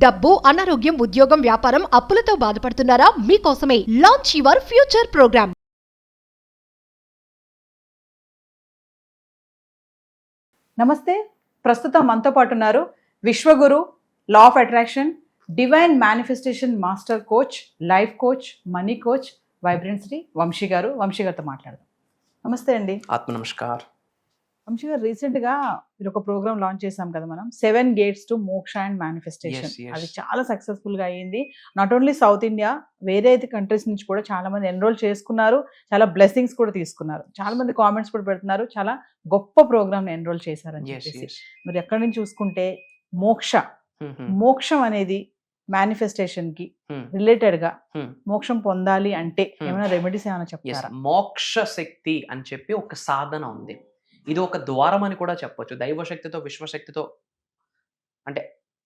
డబ్బు, అనారోగ్యం, ఉద్యోగం, వ్యాపారం, అప్పులతో బాధపడుతున్నారా? మీకోసమే లాంచ్ యువర్ ఫ్యూచర్ ప్రోగ్రామ్. నమస్తే. ప్రస్తుతం మనతో పాటు ఉన్నారు విశ్వగురు, law of attraction, divine manifestation master coach, life coach, money coach, vibrant Shri Vamshi garu. Vamshi గారితో మాట్లాడదాం. నమస్తే అండి. ఆత్మ నమస్కార్. వంశీ గారు, రీసెంట్గా మీరు ఒక ప్రోగ్రామ్ లాంచ్ చేశాం కదా మనం, 7 Gates to మోక్ష అండ్ మేనిఫెస్టేషన్. Yes. అది చాలా సక్సెస్ఫుల్గా అయ్యింది. నాట్ ఓన్లీ సౌత్ ఇండియా, వేరే కంట్రీస్ నుంచి కూడా చాలా మంది ఎన్రోల్ చేసుకున్నారు, చాలా బ్లెస్సింగ్స్ కూడా తీసుకున్నారు. చాలా మంది కామెంట్స్ కూడా పెడుతున్నారు, చాలా గొప్ప ప్రోగ్రామ్ని ఎన్రోల్ చేశారని చెప్పేసి. మీరు ఎక్కడి నుంచి చూసుకుంటే మోక్షం అనేది మేనిఫెస్టేషన్ కి రిలేటెడ్ గా మోక్షం పొందాలి అంటే ఏమైనా రెమెడీస్ ఏమైనా చెప్తారా? మోక్ష శక్తి అని చెప్పి ఒక సాధన ఉంది. ఇది ఒక ద్వారం అని కూడా చెప్పొచ్చు. దైవశక్తితో, విశ్వశక్తితో అంటే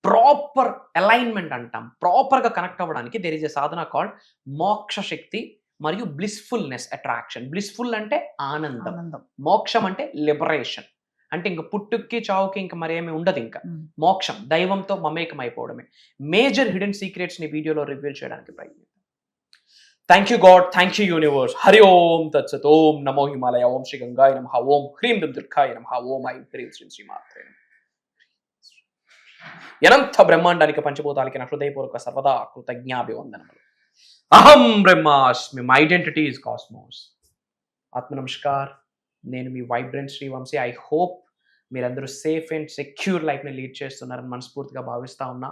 ప్రాపర్ అలైన్మెంట్ అంటాం. ప్రాపర్ గా కనెక్ట్ అవ్వడానికి దేర్ ఇస్ ఎ సాధన కాల్డ్ మోక్ష శక్తి మరియు బ్లిస్ఫుల్నెస్ అట్రాక్షన్. బ్లిస్ఫుల్ అంటే ఆనందం, మోక్షం అంటే లిబరేషన్. అంటే ఇంకా పుట్టుకి చావుకి ఇంకా మరేమి ఉండదు. ఇంకా మోక్షం దైవంతో మమేకం అయిపోవడమే. మేజర్ హిడెన్ సీక్రెట్స్ ని వీడియోలో రివీల్ చేయడానికి ప్రయత్నిస్తాం. Thank you God, thank you universe. హరి ఓం తత్సత్. ఓం నమో హిమాలయ, ఓం శ్రీ గంగాయ నమః, ఓం హ్రీం దుర్గాయ నమః, ఓం ఐం హ్రీం శ్రీం శ్రీమాత్రే నమః. అనంత బ్రహ్మాండానికి పంచభూతాలకి నా హృదయపూర్వక సర్వదా కృతజ్ఞాభివందనములు. అహం బ్రహ్మాస్మి, మై ఐడెంటిటీ ఇస్ కాస్మోస్. ఆత్మ నమస్కార్. నేను మీ vibrant Shri Vamshi. I hope మీరందరూ సేఫ్ అండ్ సెక్యూర్ లైఫ్ని లీడ్ చేస్తున్నారని మనస్ఫూర్తిగా భావిస్తా ఉన్నా.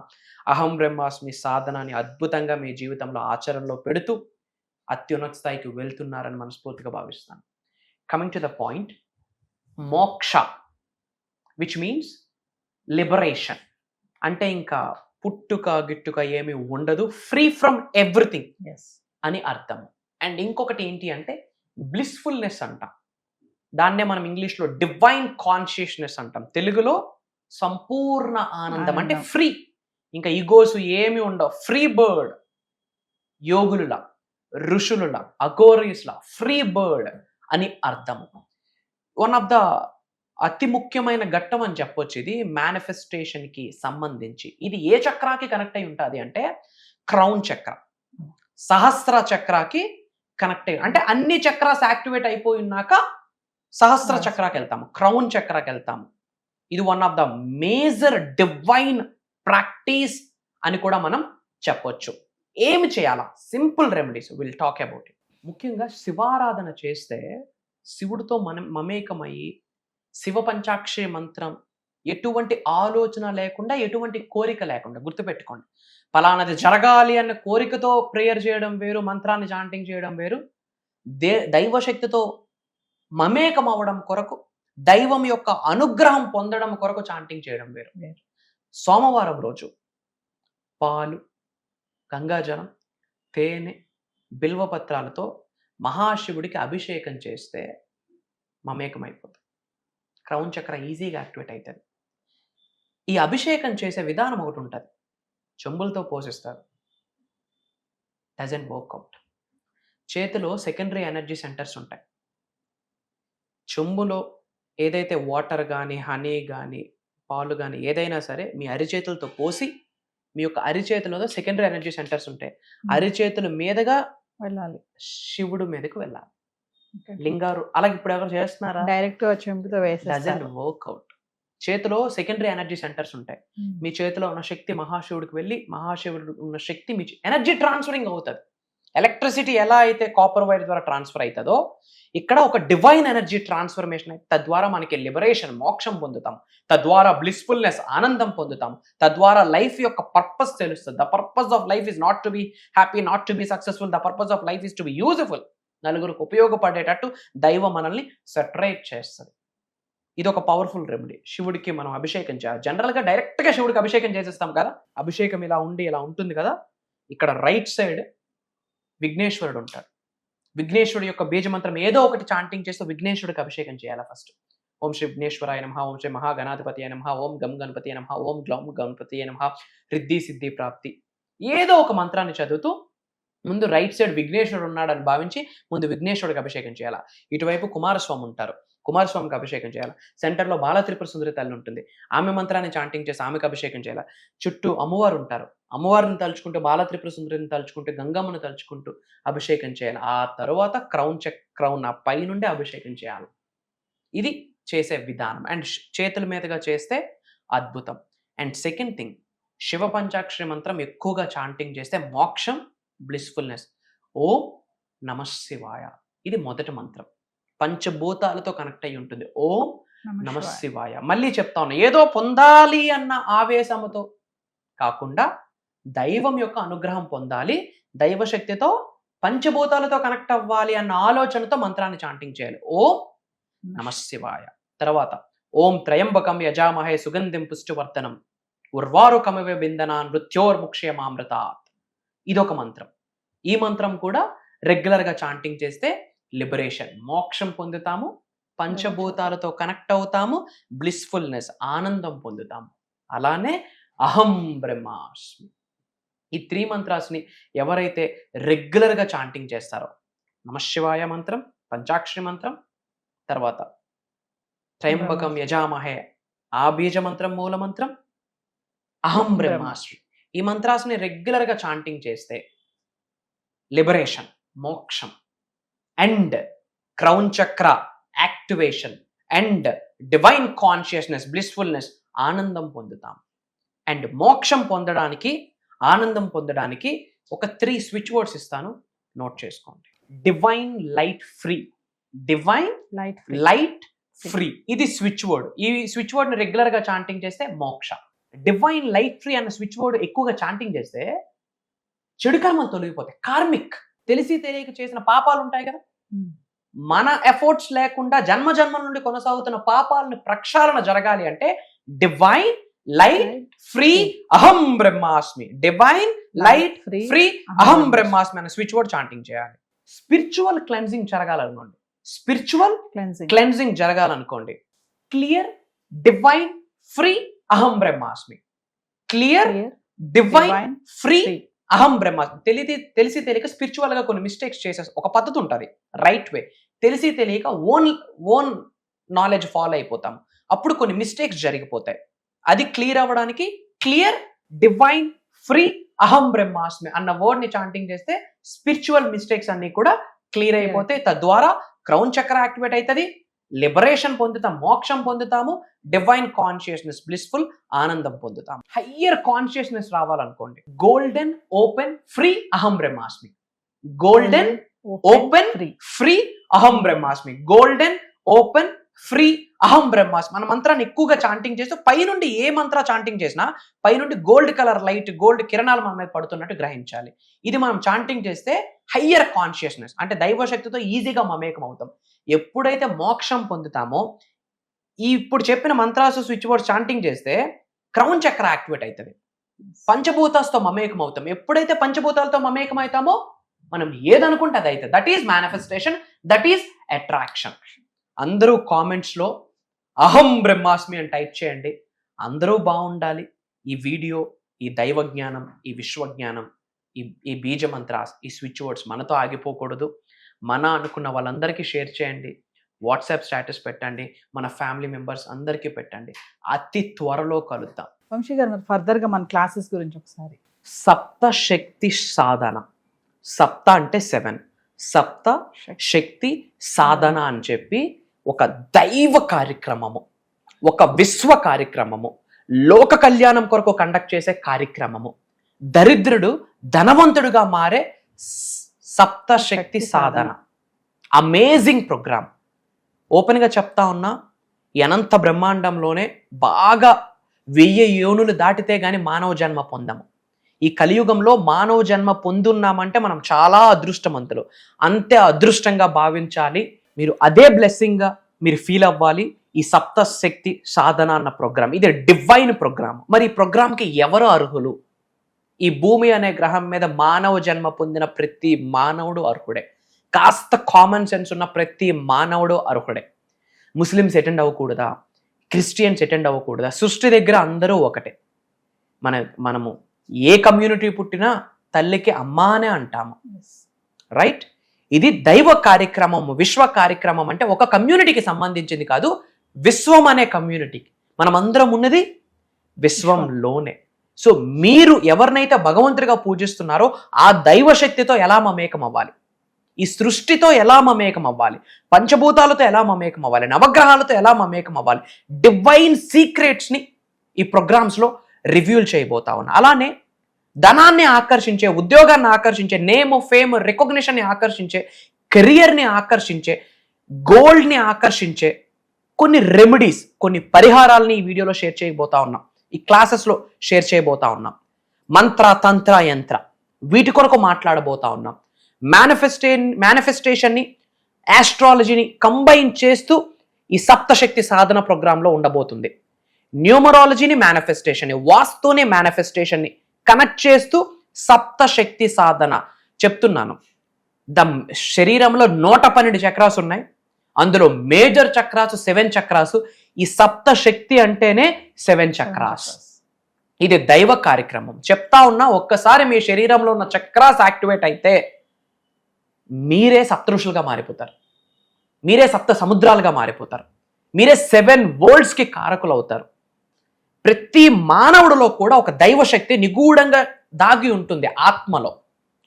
అహం బ్రహ్మాస్మి సాధనాన్ని అద్భుతంగా మీ జీవితంలో ఆచరణలో పెడుతూ అత్యున్నత స్థాయికి వెళ్తున్నారని మనస్ఫూర్తిగా భావిస్తాను. కమింగ్ టు ద పాయింట్, మోక్ష విచ్ మీన్స్ లిబరేషన్. అంటే ఇంకా పుట్టుక గిట్టుక ఏమీ ఉండదు, ఫ్రీ ఫ్రమ్ ఎవ్రీథింగ్ అని అర్థం. అండ్ ఇంకొకటి ఏంటి అంటే బ్లిస్ఫుల్నెస్ అంటాం. దాన్నే మనం ఇంగ్లీష్లో డివైన్ కాన్షియస్నెస్ అంటాం. తెలుగులో సంపూర్ణ ఆనందం. అంటే ఫ్రీ, ఇంకా ఈగోస్ ఏమి ఉండవు. Free bird. యోగులులా, ఋషులులా, అఘోరీస్లా ఫ్రీ బర్డ్ అని అర్థము. వన్ ఆఫ్ ద అతి ముఖ్యమైన ఘట్టం అని చెప్పొచ్చు ఇది మేనిఫెస్టేషన్కి సంబంధించి. ఇది ఏ చక్రాకి కనెక్ట్ అయి ఉంటుంది అంటే క్రౌన్ చక్ర, సహస్ర చక్రాకి కనెక్ట్ అయ్యి. అంటే అన్ని చక్రాస్ యాక్టివేట్ అయిపోయి ఉన్నాక సహస్ర చక్రాకి వెళ్తాము, క్రౌన్ చక్రాకి వెళ్తాము. ఇది one of the major divine practice అని కూడా మనం చెప్పొచ్చు. ఏమి చేయాలా? Simple remedies will talk about it. ముఖ్యంగా శివారాధన చేస్తే శివుడితో మనం మమేకమయ్యి శివ పంచాక్షరి మంత్రం ఎటువంటి ఆలోచన లేకుండా, ఎటువంటి కోరిక లేకుండా, గుర్తుపెట్టుకోండి, ఫలానాది జరగాలి అన్న కోరికతో ప్రేయర్ చేయడం వేరు, మంత్రాన్ని చాంటింగ్ చేయడం వేరు. దైవశక్తితో మమేకం అవ్వడం కొరకు, దైవం యొక్క అనుగ్రహం పొందడం కొరకు చాంటింగ్ చేయడం వేరు. సోమవారం రోజు పాలు, గంగాజలం, తేనె, బిల్వపత్రాలతో మహాశివుడికి అభిషేకం చేస్తే మమేకం అయిపోతుంది. క్రౌన్ చక్ర ఈజీగా యాక్టివేట్ అవుతుంది. ఈ అభిషేకం చేసే విధానం ఒకటి ఉంటుంది. చెంబులతో పోషిస్తారు, డజంట్ వర్క్అవుట్. చేతిలో సెకండరీ ఎనర్జీ సెంటర్స్ ఉంటాయి. చెంబులో ఏదైతే వాటర్ కానీ, హనీ కానీ, పాలు కానీ ఏదైనా సరే మీ అరిచేతులతో పోసి, మీ యొక్క అరిచేతులలో సెకండరీ ఎనర్జీ సెంటర్స్ ఉంటాయి. అరిచేతుల మీదుగా వెళ్ళాలి, శివుడు మీదకు వెళ్ళాలి. లింగారు అలాగే ఇప్పుడు ఎవరు చేస్తున్నారా? డైరెక్ట్ చెంపుతో డజంట్ వర్క్అవుట్. చేతిలో సెకండరీ ఎనర్జీ సెంటర్స్ ఉంటాయి. మీ చేతిలో ఉన్న శక్తి మహాశివుడికి వెళ్ళి, మహాశివుడు ఉన్న శక్తి మీ ఎనర్జీ ట్రాన్స్ఫరింగ్ అవుతుంది. ఎలక్ట్రిసిటీ ఎలా అయితే కాపర్ వైర్ ద్వారా ట్రాన్స్ఫర్ అవుతుందో, ఇక్కడ ఒక డివైన్ ఎనర్జీ ట్రాన్స్ఫర్మేషన్ అయితే తద్వారా మనకి లిబరేషన్, మోక్షం పొందుతాం. తద్వారా బ్లిస్ఫుల్నెస్, ఆనందం పొందుతాం. తద్వారా లైఫ్ యొక్క పర్పస్ తెలుస్తుంది. The purpose of life is not to be happy, not to be successful. The purpose of life is to be useful. నలుగురికి ఉపయోగపడేటట్టు దైవం మనల్ని సెటరేట్ చేస్తుంది. ఇది ఒక పవర్ఫుల్ రెమెడీ. శివుడికి మనం అభిషేకం చేయాలి. జనరల్గా డైరెక్ట్గా శివుడికి అభిషేకం చేసేస్తాం కదా. అభిషేకం ఇలా ఉంటుంది కదా. ఇక్కడ రైట్ సైడ్ విఘ్నేశ్వరుడు ఉంటాడు. విఘ్నేశ్వరుడు యొక్క బీజమంత్రం ఏదో ఒకటి చాంటింగ్ చేస్తూ విఘ్నేశ్వరుడికి అభిషేకం చేయాలి ఫస్ట్. ఓం శ్రీ విఘ్నేశ్వరాయ నమః, ఓం శ్రీ మహాగణాధిపతి నమః, ఓం గం గణపతి నమః, ఓం గ్లౌం గణపతి నమః, రిద్ధి సిద్ధి ప్రాప్తి. ఏదో ఒక మంత్రాన్ని చదువుతూ ముందు రైట్ సైడ్ విఘ్నేశ్వరుడు ఉన్నాడని భావించి ముందు విఘ్నేశ్వరుడికి అభిషేకం చేయాలి. ఇటువైపు కుమారస్వామి ఉంటారు. కుమారస్వామికి అభిషేకం చేయాలి. సెంటర్లో బాల త్రిపుర సుందరి తల్లి ఉంటుంది, ఆమె మంత్రాన్ని చాంటింగ్ చేసి ఆమెకు అభిషేకం చేయాలి. చుట్టూ అమ్మవారు ఉంటారు, అమ్మవారిని తలుచుకుంటూ బాల త్రిపుర సుందరిని తలుచుకుంటూ గంగమ్మను తలుచుకుంటూ అభిషేకం చేయాలి. ఆ తర్వాత క్రౌన్ ఆ పై నుండి అభిషేకం చేయాలి. ఇది చేసే విధానం. అండ్ చేతుల మీదుగా చేస్తే అద్భుతం. అండ్ సెకండ్ థింగ్, శివ పంచాక్షరి మంత్రం ఎక్కువగా చాంటింగ్ చేస్తే మోక్షం, బ్లిస్ఫుల్నెస్. ఓం నమ శివాయ, ఇది మొదటి మంత్రం, పంచభూతాలతో కనెక్ట్ అయి ఉంటుంది. ఓం నమ శివాయ. మళ్ళీ చెప్తా ఉన్నా, ఏదో పొందాలి అన్న ఆవేశముతో కాకుండా దైవం యొక్క అనుగ్రహం పొందాలి, దైవశక్తితో పంచభూతాలతో కనెక్ట్ అవ్వాలి అన్న ఆలోచనతో మంత్రాన్ని చాంటింగ్ చేయాలి. ఓం నమ శివాయ. తర్వాత ఓం త్రయంబకం యజామహే సుగంధిం పుష్టివర్ధనం ఉర్వారుకమివ బిందనాన్ మృత్యోర్ముక్ష్యమామృతాత్. ఇదొక మంత్రం. ఈ మంత్రం కూడా రెగ్యులర్గా చాంటింగ్ చేస్తే లిబరేషన్, మోక్షం పొందుతాము, పంచభూతాలతో కనెక్ట్ అవుతాము, బ్లిస్ఫుల్నెస్, ఆనందం పొందుతాము. అలానే అహం బ్రహ్మాస్మి, ఈ 3 మంత్రాస్ని ఎవరైతే రెగ్యులర్గా చాంటింగ్ చేస్తారో, నమశివాయ మంత్రం, పంచాక్షరి మంత్రం, తర్వాత త్రయంబకం యజామహే ఆ బీజ మంత్రం, మూల మంత్రం, అహం బ్రహ్మాస్మి, ఈ మంత్రాస్ని రెగ్యులర్గా చాంటింగ్ చేస్తే లిబరేషన్, మోక్షం అండ్ క్రౌన్ చక్ర activation and divine consciousness, blissfulness, ఆనందం పొందుతాం. అండ్ మోక్షం పొందడానికి, ఆనందం పొందడానికి ఒక 3 స్విచ్ వర్డ్స్ ఇస్తాను, నోట్ చేసుకోండి. Divine light free, divine light free, ఇది స్విచ్ వర్డ్. ఈ స్విచ్ వర్డ్ని రెగ్యులర్గా చాంటింగ్ చేస్తే మోక్ష. డివైన్ లైట్ ఫ్రీ అన్న స్విచ్ వర్డ్ ఎక్కువగా చాంటింగ్ చేస్తే చెడు కర్మలు తొలగిపోతాయి. కార్మిక్, తెలిసి తెలియక చేసిన పాపాలు ఉంటాయి కదా, మన ఎఫర్ట్స్ లేకుండా జన్మ జన్మల నుండి కొనసాగుతున్న పాపాలను ప్రక్షాళన జరగాలి అంటే డివైన్ లైట్ ఫ్రీ అహం బ్రహ్మాస్మి, డివైన్ లైట్ ఫ్రీ అహం బ్రహ్మాస్మి అనే స్విచ్ వర్డ్ చాంటింగ్ చేయాలి. స్పిరిచువల్ క్లెన్జింగ్ జరగాలనుకోండి, స్పిరిచువల్ క్లెన్జింగ్ జరగాలనుకోండి, క్లియర్ డివైన్ ఫ్రీ అహం బ్రహ్మాస్మి, క్లియర్ డివైన్ ఫ్రీ అహం బ్రహ్మాస్మి. తెలిసి తెలియక స్పిరిచువల్ గా కొన్ని మిస్టేక్స్ చేసే ఒక పద్ధతి ఉంటుంది, రైట్ వే. తెలిసి తెలియక ఓన్ నాలెడ్జ్ ఫాలో అయిపోతాం, అప్పుడు కొన్ని మిస్టేక్స్ జరిగిపోతాయి. అది క్లియర్ అవ్వడానికి క్లియర్ డివైన్ ఫ్రీ అహం బ్రహ్మాస్మి అన్న వర్డ్ ని చాంటింగ్ చేస్తే స్పిరిచువల్ మిస్టేక్స్ అన్ని కూడా క్లియర్ అయిపోతాయి. తద్వారా క్రౌన్ చక్ర యాక్టివేట్ అవుతుంది, లిబరేషన్ పొందుతాం, మోక్షం పొందుతాము, డివైన్ కాన్షియస్నెస్, బ్లిస్ఫుల్, ఆనందం పొందుతాం. హయ్యర్ కాన్షియస్నెస్ రావాలనుకోండి, గోల్డెన్ ఓపెన్ ఫ్రీ అహం బ్రహ్మాస్మి, గోల్డెన్ ఓపెన్ ఫ్రీ అహం బ్రహ్మాస్మి, గోల్డెన్ ఓపెన్ ఫ్రీ అహం బ్రహ్మాస్మి. మన మంత్రాన్ని ఎక్కువగా చాంటింగ్ చేస్తూ పైనుండి ఏ మంత్ర చాంటింగ్ చేసినా పైనుండి గోల్డ్ కలర్ లైట్, గోల్డ్ కిరణాలు మన మీద పడుతున్నట్టు గ్రహించాలి. ఇది మనం చాంటింగ్ చేస్తే హయ్యర్ కాన్షియస్నెస్, అంటే దైవశక్తితో ఈజీగా మమేకం అవుతాం. ఎప్పుడైతే మోక్షం పొందుతామో, ఈ ఇప్పుడు చెప్పిన మంత్రాసు స్విచ్ వర్డ్ చాంటింగ్ చేస్తే క్రౌన్ చక్ర యాక్టివేట్ అవుతుంది, పంచభూతాలతో మమేకం అవుతాం. ఎప్పుడైతే పంచభూతాలతో మమేకం అవుతామో మనం ఏదనుకుంటే అది అవుతుంది. That is manifestation, that is attraction. అందరూ కామెంట్స్లో అహం బ్రహ్మాస్మి అని టైప్ చేయండి. అందరూ బాగుండాలి. ఈ వీడియో, ఈ దైవ జ్ఞానం, ఈ విశ్వజ్ఞానం, ఈ బీజ మంత్రాస్, ఈ స్విచ్ వర్డ్స్ మనతో ఆగిపోకూడదు. మన అనుకున్న వాళ్ళందరికీ షేర్ చేయండి, వాట్సాప్ స్టేటస్ పెట్టండి, మన ఫ్యామిలీ మెంబర్స్ అందరికీ పెట్టండి. అతి త్వరలో కలుద్దాం. వంశీ గారు, మరి ఫర్దర్గా మన క్లాసెస్ గురించి ఒకసారి. సప్త శక్తి సాధన, సప్త అంటే 7, సప్త శక్తి సాధన అని చెప్పి ఒక దైవ కార్యక్రమము, ఒక విశ్వ కార్యక్రమము, లోక కళ్యాణం కొరకు కండక్ట్ చేసే కార్యక్రమము, దరిద్రుడు ధనవంతుడుగా మారే సప్త శక్తి సాధన. Amazing programme. ఓపెన్గా చెప్తా ఉన్నా, ఈ అనంత బ్రహ్మాండంలోనే బాగా 1000 యోనులు దాటితే గాని మానవ జన్మ పొందము. ఈ కలియుగంలో మానవ జన్మ పొందున్నామంటే మనం చాలా అదృష్టవంతులు, అంతే అదృష్టంగా భావించాలి. మీరు అదే బ్లెస్సింగ్గా మీరు ఫీల్ అవ్వాలి. ఈ సప్త శక్తి సాధన అన్న ప్రోగ్రామ్, ఇది డివైన్ ప్రోగ్రామ్. మరి ఈ ప్రోగ్రామ్కి ఎవరు అర్హులు? ఈ భూమి అనే గ్రహం మీద మానవ జన్మ పొందిన ప్రతి మానవుడు అర్హుడే. కాస్త కామన్ సెన్స్ ఉన్న ప్రతి మానవుడు అర్హుడే. ముస్లిమ్స్ అటెండ్ అవ్వకూడదా? క్రిస్టియన్స్ అటెండ్ అవ్వకూడదా? సృష్టి దగ్గర అందరూ ఒకటే. మనము ఏ కమ్యూనిటీ పుట్టినా తల్లికి అమ్మ అనే అంటాము, రైట్? ఇది దైవ కార్యక్రమం, విశ్వ కార్యక్రమం అంటే ఒక కమ్యూనిటీకి సంబంధించింది కాదు, విశ్వం అనే కమ్యూనిటీకి. మనం అందరం ఉన్నది విశ్వంలోనే. సో మీరు ఎవరినైతే భగవంతుడిగా పూజిస్తున్నారో ఆ దైవ శక్తితో ఎలా మమేకం అవ్వాలి, ఈ సృష్టితో ఎలా మమేకం అవ్వాలి, పంచభూతాలతో ఎలా మమేకం అవ్వాలి, నవగ్రహాలతో ఎలా మమేకం అవ్వాలి, డివైన్ సీక్రెట్స్ని ఈ ప్రోగ్రామ్స్లో రివ్యూల్ చేయబోతా ఉన్నా. అలానే ధనాన్ని ఆకర్షించే, ఉద్యోగాన్ని ఆకర్షించే, నేమ్, ఫేమ్, రికగ్నిషన్ని ఆకర్షించే, కెరియర్ని ఆకర్షించే, గోల్డ్ని ఆకర్షించే కొన్ని రెమెడీస్, కొన్ని పరిహారాలని ఈ వీడియోలో షేర్ చేయబోతా ఉన్నాం, ఈ క్లాసెస్లో షేర్ చేయబోతా ఉన్నాం. మంత్ర, తంత్ర, యంత్ర వీటి కొరకు మాట్లాడబోతా ఉన్నాం. మేనిఫెస్టేషన్ని, ఆస్ట్రాలజీని కంబైన్ చేస్తూ ఈ సప్తశక్తి సాధన ప్రోగ్రాంలో ఉండబోతుంది. న్యూమరాలజీని, మేనిఫెస్టేషన్ని, వాస్తుని, మేనిఫెస్టేషన్ని కనెక్ట్ చేస్తూ సప్తశక్తి సాధన చెప్తున్నాను. శరీరంలో 112 చక్రాస్ ఉన్నాయి. అందులో మేజర్ చక్రాస్ 7 చక్రాస్. ఈ సప్తశక్తి అంటేనే 7 చక్రాస్. ఇది దైవ కార్యక్రమం. చెప్తా ఉన్నా, ఒక్కసారి మీ శరీరంలో ఉన్న చక్రాస్ యాక్టివేట్ అయితే మీరే సప్తఋషులుగా మారిపోతారు, మీరే సప్త సముద్రాలుగా మారిపోతారు, మీరే 7 వరల్డ్స్కి కారకులు అవుతారు. ప్రతి మానవుడిలో కూడా ఒక దైవశక్తి నిగూఢంగా దాగి ఉంటుంది. ఆత్మలో,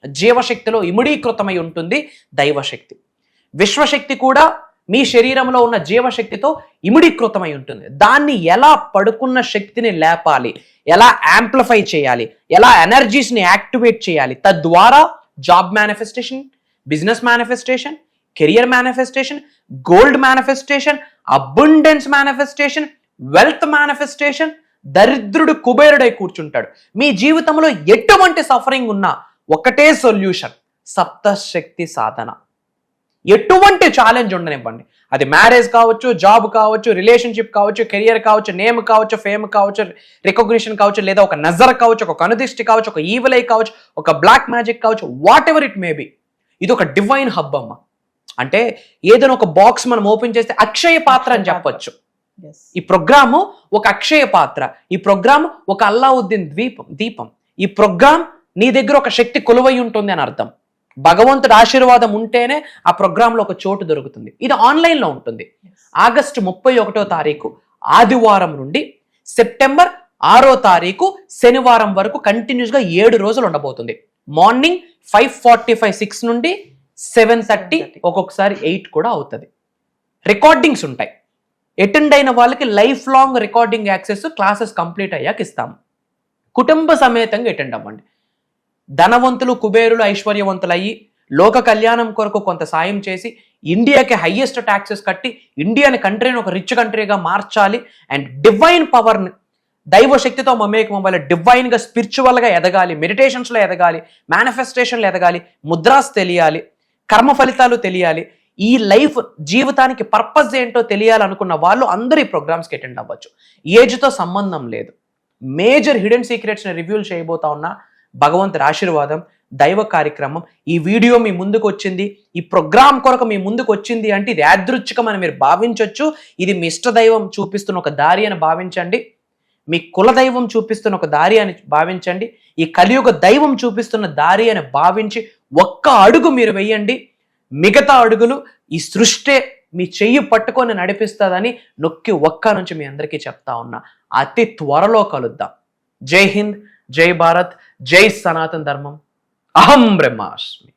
జీవశక్తిలో ఇమిడీకృతమై ఉంటుంది దైవశక్తి. విశ్వశక్తి కూడా మీ శరీరంలో ఉన్న జీవశక్తితో ఇమిడీకృతమై ఉంటుంది. దాన్ని ఎలా పడుకున్న శక్తిని లేపాలి, ఎలా యాంప్లిఫై చేయాలి, ఎలా ఎనర్జీస్ని యాక్టివేట్ చేయాలి, తద్వారా job manifestation, business manifestation, career manifestation, gold manifestation, abundance manifestation, wealth manifestation. దరిద్రుడు కుబేరుడై కూర్చుంటాడు. మీ జీవితంలో ఎటువంటి సఫరింగ్ ఉన్నా ఒకటే సొల్యూషన్, సప్తశక్తి సాధన. ఎటువంటి ఛాలెంజ్ ఉండనివ్వండి, అది మ్యారేజ్ కావచ్చు, జాబ్ కావచ్చు, రిలేషన్షిప్ కావచ్చు, కెరియర్ కావచ్చు, నేమ్ కావచ్చు, ఫేమ్ కావచ్చు, రికగ్నిషన్ కావచ్చు, లేదా ఒక నజర్ కావచ్చు, ఒక కనుదిష్టి కావచ్చు, ఒక ఈవిల్ ఐ కావచ్చు, ఒక బ్లాక్ మ్యాజిక్ కావచ్చు, what ever it may be. ఇది ఒక డివైన్ హబ్ అమ్మ. అంటే ఏదైనా ఒక బాక్స్ మనం ఓపెన్ చేస్తే అక్షయ పాత్ర అని చెప్పొచ్చు. ఈ ప్రోగ్రాము ఒక అక్షయ పాత్ర, ఈ ప్రోగ్రామ్ ఒక అల్లావుద్దీన్ దీపం. ఈ ప్రోగ్రామ్ నీ దగ్గర ఒక శక్తి కొలువై ఉంటుంది అని అర్థం. భగవంతుడి ఆశీర్వాదం ఉంటేనే ఆ ప్రోగ్రాంలో ఒక చోటు దొరుకుతుంది. ఇది ఆన్లైన్లో ఉంటుంది. ఆగస్టు 31వ తారీఖు ఆదివారం నుండి సెప్టెంబర్ 6వ తారీఖు శనివారం వరకు కంటిన్యూస్గా 7 రోజులు ఉండబోతుంది. మార్నింగ్ 5:45, 6 నుండి 7:30, ఒక్కొక్కసారి 8 కూడా అవుతుంది. రికార్డింగ్స్ ఉంటాయి. అటెండ్ అయిన వాళ్ళకి life long recording access classes complete అయ్యాక ఇస్తాము. కుటుంబ సమేతంగా అటెండ్ అవ్వండి. ధనవంతులు, కుబేరులు, ఐశ్వర్యవంతులు అయ్యి లోక కళ్యాణం కొరకు కొంత సాయం చేసి ఇండియాకి హైయెస్ట్ ట్యాక్సెస్ కట్టి ఇండియాని కంట్రీని ఒక రిచ్ కంట్రీగా మార్చాలి. అండ్ డివైన్ పవర్ని, దైవ శక్తితో మమేకం అవ్వాలి, డివైన్గా స్పిరిచువల్గా ఎదగాలి, మెడిటేషన్స్లో ఎదగాలి, మేనిఫెస్టేషన్లో ఎదగాలి, ముద్రాస్ తెలియాలి, కర్మ ఫలితాలు తెలియాలి, ఈ లైఫ్ జీవితానికి పర్పస్ ఏంటో తెలియాలనుకున్న వాళ్ళు అందరూ ఈ ప్రోగ్రామ్స్కి అటెండ్ అవ్వచ్చు. ఏజ్తో సంబంధం లేదు. మేజర్ హిడెన్ సీక్రెట్స్ని రివ్యూల్ చేయబోతా ఉన్నా. భగవంతుడి ఆశీర్వాదం, దైవ కార్యక్రమం. ఈ వీడియో మీ ముందుకు వచ్చింది, ఈ ప్రోగ్రామ్ కొరకు మీ ముందుకు వచ్చింది అంటే ఇది యాదృచ్ఛికమని మీరు భావించవచ్చు. ఇది మీ ఇష్టదైవం చూపిస్తున్న ఒక దారి అని భావించండి, మీ కులదైవం చూపిస్తున్న ఒక దారి అని భావించండి, ఈ కలియుగ దైవం చూపిస్తున్న దారి అని భావించి ఒక్క అడుగు మీరు వెయ్యండి. మిగతా అడుగులు ఈ సృష్టి మీ చెయ్యి పట్టుకొని నడిపిస్తుందని నొక్కి ఒక్క నుంచి మీ అందరికీ చెప్తా ఉన్నా. అతి త్వరలో కలుద్దాం. జై హింద్, జై భారత్, జై సనాతన ధర్మం. అహం బ్రహ్మాస్మి.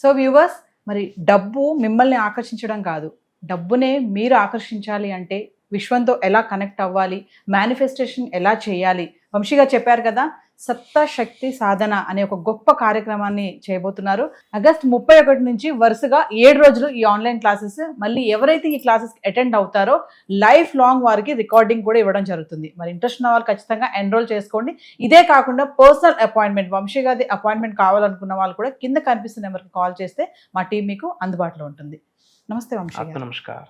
సో వ్యూవర్స్, మరి డబ్బు మిమ్మల్ని ఆకర్షించడం కాదు, డబ్బునే మీరు ఆకర్షించాలి అంటే విశ్వంతో ఎలా కనెక్ట్ అవ్వాలి, మేనిఫెస్టేషన్ ఎలా చేయాలి, వంశీగా చెప్పారు కదా. సప్తశక్తి సాధన అనే ఒక గొప్ప కార్యక్రమాన్ని చేయబోతున్నారు. ఆగస్టు 31 నుంచి వరుసగా 7 రోజులు ఈ ఆన్లైన్ క్లాసెస్. మళ్ళీ ఎవరైతే ఈ క్లాసెస్ అటెండ్ అవుతారో లైఫ్ లాంగ్ వారికి రికార్డింగ్ కూడా ఇవ్వడం జరుగుతుంది. మరి ఇంట్రెస్ట్ ఉన్న వాళ్ళు ఖచ్చితంగా ఎన్రోల్ చేసుకోండి. ఇదే కాకుండా పర్సనల్ అపాయింట్మెంట్, వంశీ గారి అపాయింట్మెంట్ కావాలనుకున్న వాళ్ళు కూడా కింద కనిపిస్తున్న నెంబర్కి కాల్ చేస్తే మా టీం మీకు అందుబాటులో ఉంటుంది. నమస్తే వంశీ గారు. నమస్కారం.